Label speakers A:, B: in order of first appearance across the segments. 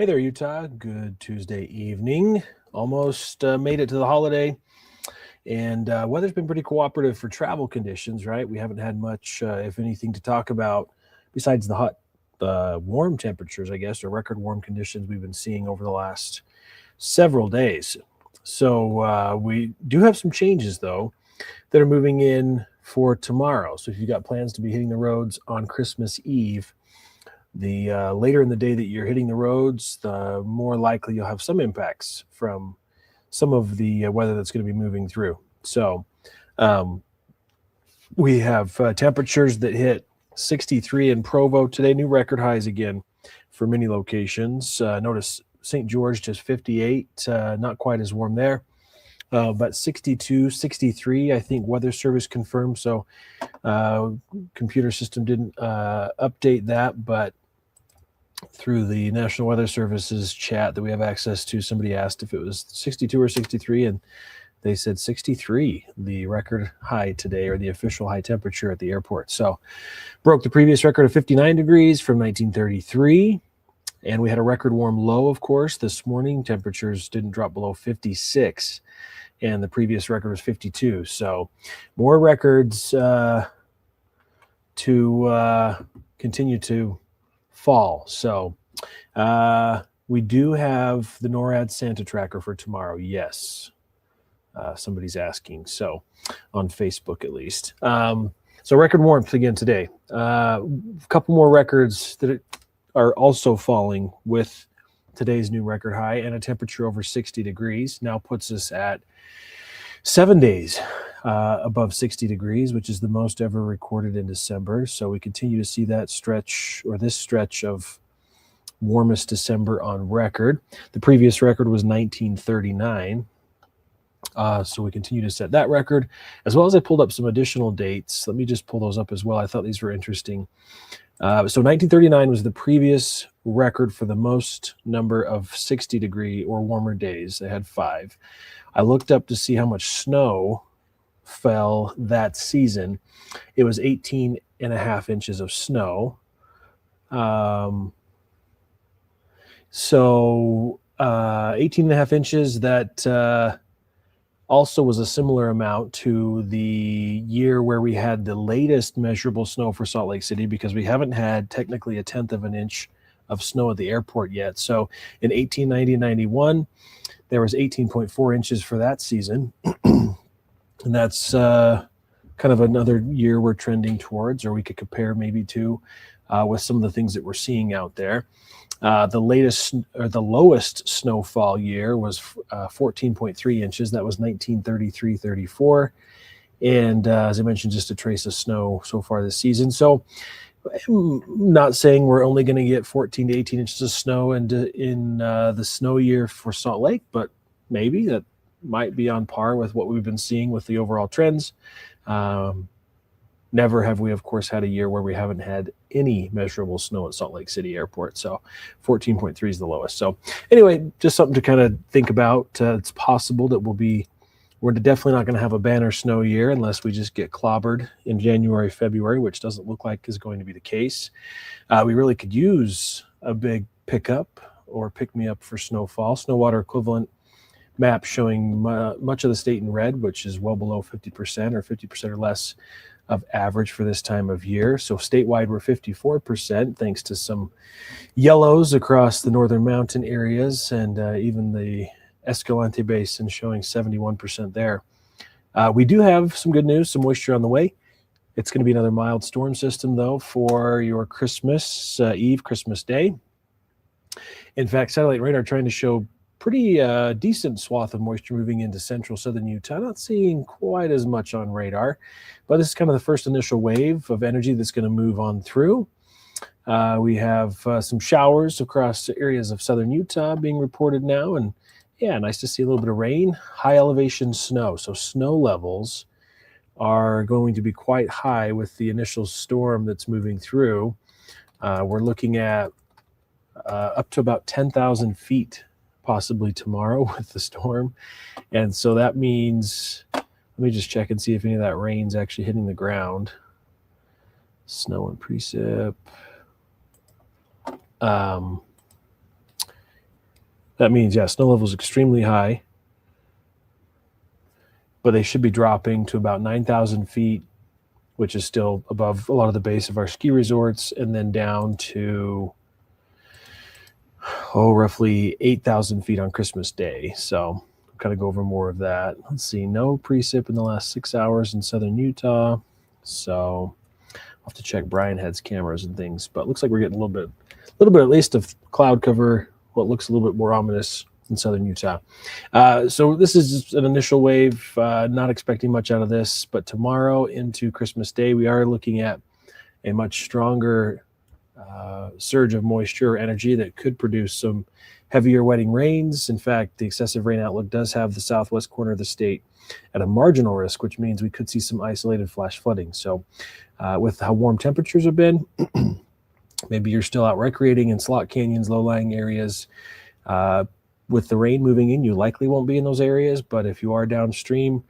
A: Hey there, Utah. Good Tuesday evening. Almost made it to the holiday, and weather's been pretty cooperative for travel conditions, right? We haven't had much, if anything, to talk about besides the warm temperatures, I guess, or record warm conditions we've been seeing over the last several days. So we do have some changes, though, that are moving in for tomorrow. So if you got plans to be hitting the roads on Christmas Eve, the later in the day that you're hitting the roads, the more likely you'll have some impacts from some of the weather that's going to be moving through. So um, we have temperatures that hit 63 in Provo today, new record highs again for many locations. Notice St. George just 58, not quite as warm there. But 62, 63, I think Weather Service confirmed. So computer system didn't update that, but through the National Weather Service's chat that we have access to, somebody asked if it was 62 or 63, and they said 63, the record high today, or the official high temperature at the airport. So broke the previous record of 59 degrees from 1933. And we had a record warm low, of course, this morning. Temperatures didn't drop below 56, and the previous record was 52. So more records to continue to fall. So we do have the NORAD Santa tracker for tomorrow. Yes. Somebody's asking. So on Facebook, at least. So record warmth again today. A couple more records that are also falling with today's new record high, and a temperature over 60 degrees now puts us at 7 days above 60 degrees, which is the most ever recorded in December. So we continue to see that stretch, or this stretch of warmest December on record. The previous record was 1939. So we continue to set that record, as well as I pulled up some additional dates. Let me just pull those up as well. I thought these were interesting. So 1939 was the previous record for the most number of 60 degree or warmer days. They had 5. I looked up to see how much snow fell that season. It was 18 and a half inches of snow. So 18 and a half inches, that also was a similar amount to the year where we had the latest measurable snow for Salt Lake City, because we haven't had technically a 1/10 of an inch of snow at the airport yet. So in 1890 and 91, there was 18.4 inches for that season. And that's kind of another year we're trending towards, or we could compare maybe to with some of the things that we're seeing out there. The latest, or the lowest snowfall year was 14.3 inches. That was 1933-34. And as I mentioned, just a trace of snow so far this season. So I'm not saying we're only going to get 14 to 18 inches of snow in the snow year for Salt Lake, but maybe that might be on par with what we've been seeing with the overall trends. Never have we, of course, had a year where we haven't had any measurable snow at Salt Lake City Airport. So 14.3 is the lowest. So anyway, just something to kind of think about. It's possible that we're definitely not going to have a banner snow year unless we just get clobbered in January, February, which doesn't look like is going to be the case. We really could use a big pickup or pick me up for snowfall. Snow water equivalent map showing much of the state in red, which is well below 50% or 50% or less of average for this time of year. So statewide, we're 54%, thanks to some yellows across the northern mountain areas, and even the Escalante Basin showing 71% there. We do have some good news, some moisture on the way. It's going to be another mild storm system, though, for your Christmas Eve, Christmas Day. In fact, satellite radar trying to show pretty decent swath of moisture moving into central southern Utah. Not seeing quite as much on radar, but this is kind of the first initial wave of energy that's going to move on through. We have some showers across areas of southern Utah being reported now, and yeah, nice to see a little bit of rain. High elevation snow, so snow levels are going to be quite high with the initial storm that's moving through. We're looking at up to about 10,000 feet possibly tomorrow with the storm. And so that means, let me just check and see if any of that rain's actually hitting the ground. Snow and precip. That means, yeah, snow level is extremely high, but they should be dropping to about 9,000 feet, which is still above a lot of the base of our ski resorts, and then down to, roughly 8,000 feet on Christmas Day. So kind of go over more of that. Let's see, no precip in the last 6 hours in southern Utah. So I'll have to check Brian Head's cameras and things, but looks like we're getting a little bit at least of cloud cover, what looks a little bit more ominous in southern Utah. So this is just an initial wave, not expecting much out of this, but tomorrow into Christmas Day, we are looking at a much stronger surge of moisture energy that could produce some heavier wetting rains. In fact, the excessive rain outlook does have the southwest corner of the state at a marginal risk, which means we could see some isolated flash flooding. So with how warm temperatures have been, maybe you're still out recreating in slot canyons, low-lying areas. With the rain moving in, you likely won't be in those areas, but if you are downstream,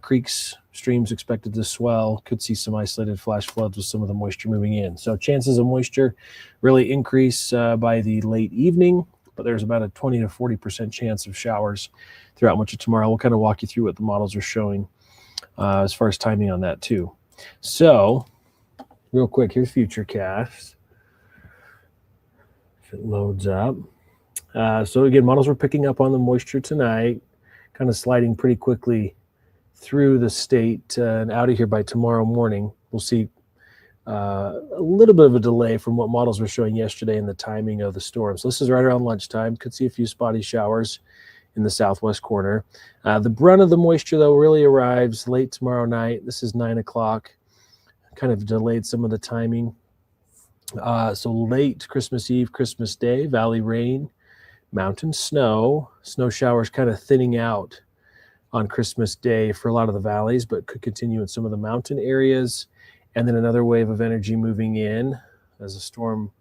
A: creeks, streams expected to swell, could see some isolated flash floods with some of the moisture moving in. So chances of moisture really increase by the late evening, but there's about a 20 to 40% chance of showers throughout much of tomorrow. We'll kind of walk you through what the models are showing as far as timing on that too. So real quick, here's Futurecast. If it loads up. So again, models were picking up on the moisture tonight, kind of sliding pretty quickly through the state and out of here by tomorrow morning. We'll see a little bit of a delay from what models were showing yesterday in the timing of the storm. So this is right around lunchtime. Could see a few spotty showers in the southwest corner. The brunt of the moisture, though, really arrives late tomorrow night. This is 9 o'clock. Kind of delayed some of the timing. So late Christmas Eve, Christmas Day, valley rain, mountain snow showers kind of thinning out on Christmas Day for a lot of the valleys, but could continue in some of the mountain areas. And then another wave of energy moving in as the storm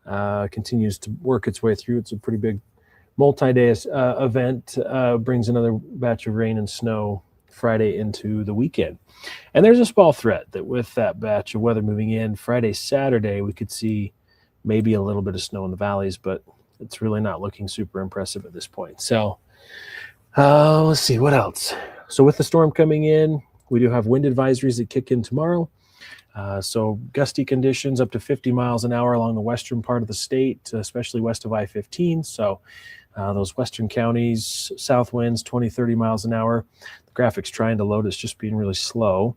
A: continues to work its way through. It's a pretty big multi-day event, brings another batch of rain and snow Friday into the weekend. And there's a small threat that with that batch of weather moving in Friday, Saturday, we could see maybe a little bit of snow in the valleys, but it's really not looking super impressive at this point. So let's see what else. So with the storm coming in, we do have wind advisories that kick in tomorrow. So gusty conditions up to 50 miles an hour along the western part of the state, especially west of I-15. So those western counties, south winds 20, 30 miles an hour. The graphic's trying to load. It's just being really slow.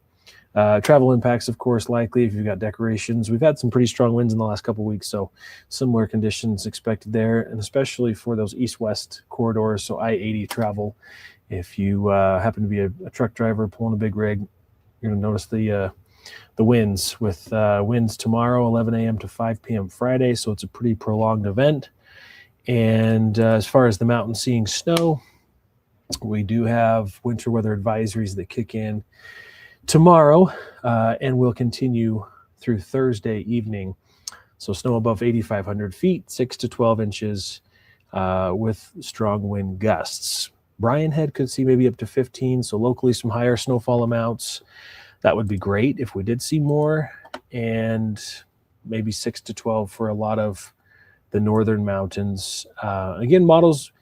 A: Travel impacts, of course, likely if you've got decorations. We've had some pretty strong winds in the last couple of weeks, so similar conditions expected there, and especially for those east-west corridors, so I-80 travel. If you happen to be a truck driver pulling a big rig, you're going to notice the winds with winds tomorrow, 11 a.m. to 5 p.m. Friday, so it's a pretty prolonged event. And as far as the mountain seeing snow, we do have winter weather advisories that kick in tomorrow and will continue through Thursday evening. So snow above 8,500 feet, 6 to 12 inches with strong wind gusts. Brian Head could see maybe up to 15, so locally some higher snowfall amounts. That would be great if we did see more, and maybe 6 to 12 for a lot of the northern mountains. Again, models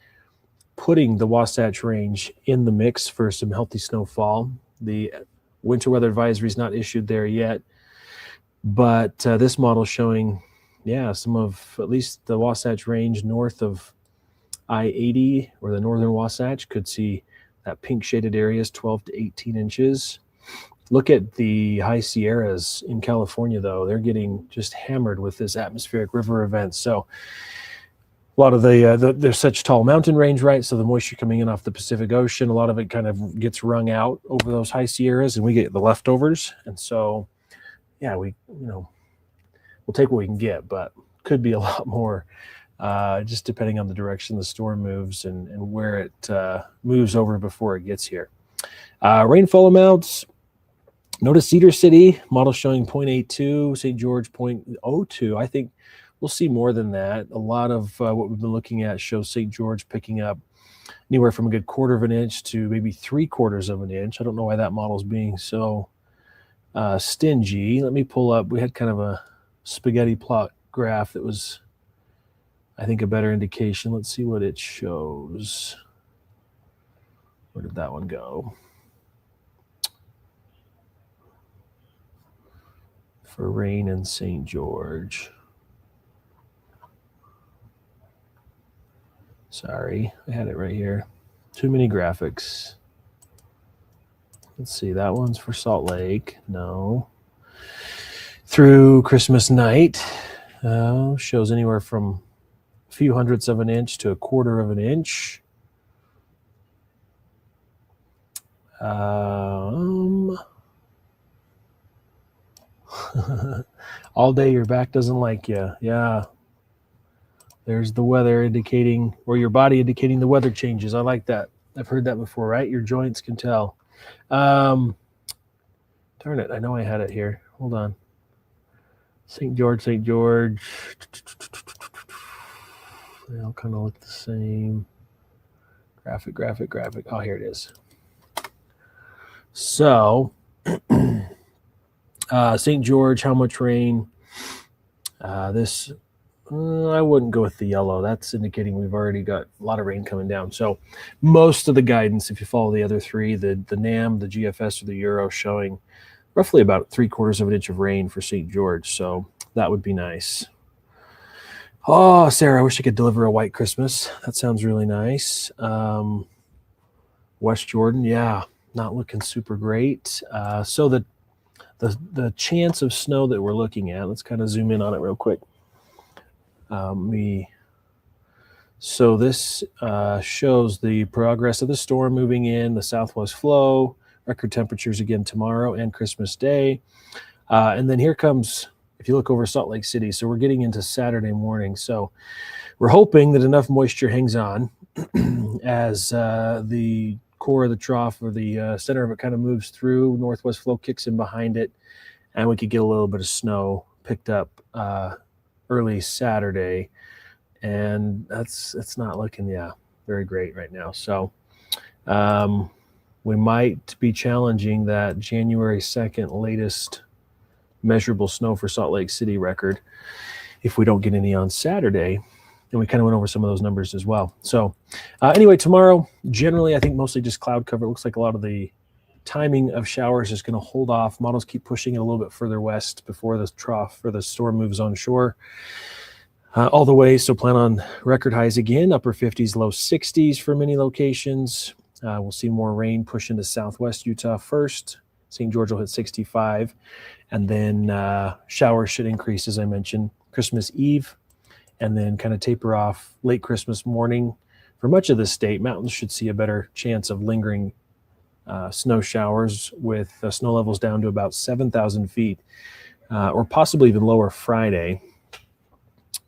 A: putting the Wasatch Range in the mix for some healthy snowfall. The winter weather advisory is not issued there yet, but this model showing, some of at least the Wasatch Range north of I-80 or the northern Wasatch could see that pink shaded areas, 12 to 18 inches. Look at the high Sierras in California, though. They're getting just hammered with this atmospheric river event. So a lot of there's such tall mountain range, right? So the moisture coming in off the Pacific Ocean, a lot of it kind of gets wrung out over those high Sierras, and we get the leftovers. And so, we'll take what we can get, but could be a lot more, just depending on the direction the storm moves and where it moves over before it gets here. Rainfall amounts. Notice Cedar City, model showing 0.82, St. George 0.02. I think we'll see more than that. A lot of what we've been looking at shows St. George picking up anywhere from a good 1/4 of an inch to maybe 3/4 of an inch. I don't know why that model is being so stingy. Let me pull up. We had kind of a spaghetti plot graph that was I think a better indication. Let's see what it shows. Where did that one go? For rain in St. George. Sorry, I had it right here. Too many graphics. Let's see, that one's for Salt Lake. No. Through Christmas night, shows anywhere from a few hundredths of an inch to a quarter of an inch. All day your back doesn't like you. Yeah. There's the weather indicating, or your body indicating the weather changes. I like that. I've heard that before, right? Your joints can tell. Darn it. I know I had it here. Hold on. St. George. They all kind of look the same. Graphic. Oh, here it is. So, St. George, how much rain? This, I wouldn't go with the yellow. That's indicating we've already got a lot of rain coming down. So most of the guidance, if you follow the other three, the NAM, the GFS, or the Euro, showing roughly about 3/4 of an inch of rain for St. George. So that would be nice. Oh, Sarah, I wish I could deliver a white Christmas. That sounds really nice. West Jordan, yeah, not looking super great. So the chance of snow that we're looking at, let's kind of zoom in on it real quick. So this shows the progress of the storm moving in, the southwest flow, record temperatures again tomorrow and Christmas Day. And then here comes, if you look over Salt Lake City, so we're getting into Saturday morning. So we're hoping that enough moisture hangs on as the core of the trough, or the center of it, kind of moves through. Northwest flow kicks in behind it, and we could get a little bit of snow picked up early Saturday. And it's not looking, very great right now. So we might be challenging that January 2nd latest measurable snow for Salt Lake City record if we don't get any on Saturday. And we kind of went over some of those numbers as well. So anyway, tomorrow, generally, I think mostly just cloud cover. It looks like a lot of the timing of showers is going to hold off. Models keep pushing it a little bit further west before the trough or the storm moves on shore. All the way, so plan on record highs again, upper 50s, low 60s for many locations. We'll see more rain push into southwest Utah first. St. George will hit 65. And then showers should increase, as I mentioned, Christmas Eve, and then kind of taper off late Christmas morning. For much of the state, mountains should see a better chance of lingering snow showers, with snow levels down to about 7,000 feet, or possibly even lower Friday.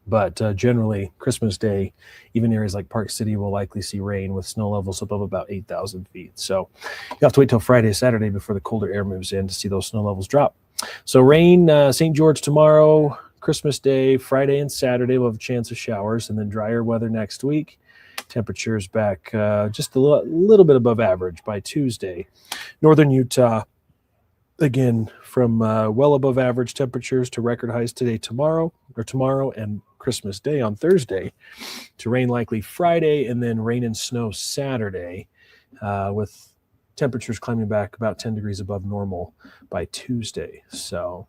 A: But generally, Christmas Day, even areas like Park City will likely see rain with snow levels above about 8,000 feet. So you have to wait till Friday or Saturday before the colder air moves in to see those snow levels drop. So rain, St. George tomorrow, Christmas Day, Friday and Saturday we'll have a chance of showers, and then drier weather next week. Temperatures back just a little bit above average by Tuesday. Northern Utah, again, from well above average temperatures to record highs tomorrow, and Christmas Day on Thursday, to rain likely Friday, and then rain and snow Saturday, with temperatures climbing back about 10 degrees above normal by Tuesday. So,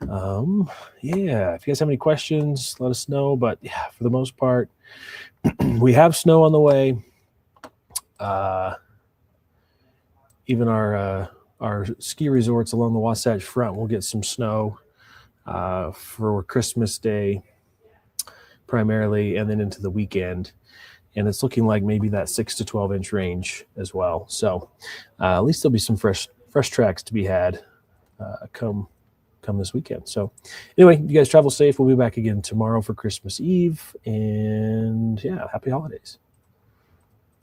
A: if you guys have any questions, let us know. But yeah, for the most part, we have snow on the way. Even our ski resorts along the Wasatch Front will get some snow for Christmas Day primarily, and then into the weekend. And it's looking like maybe that 6 to 12 inch range as well. So at least there'll be some fresh tracks to be had come this weekend. So anyway, you guys travel safe. We'll be back again tomorrow for Christmas Eve. And yeah, happy holidays.